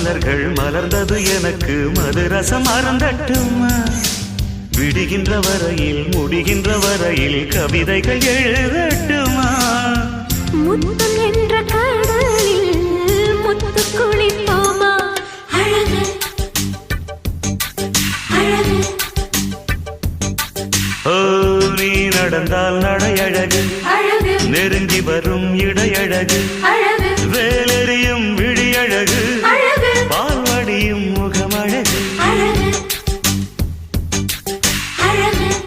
மலர்கள் மலர்ந்தது எனக்கு மதுரசம் அருந்தட்டுமா விடுகின்ற வரையில் முடிகின்ற வரையில் கவிதைகள் எழுதட்டுமா முத்தம் என்ற கடலில் முத்து குளிப்போமா அழகு அழகு ஓ நீ நடந்தால் நடையழகு அழகு நெருங்கி வரும் இடையழகு அழகு வேலெறியும்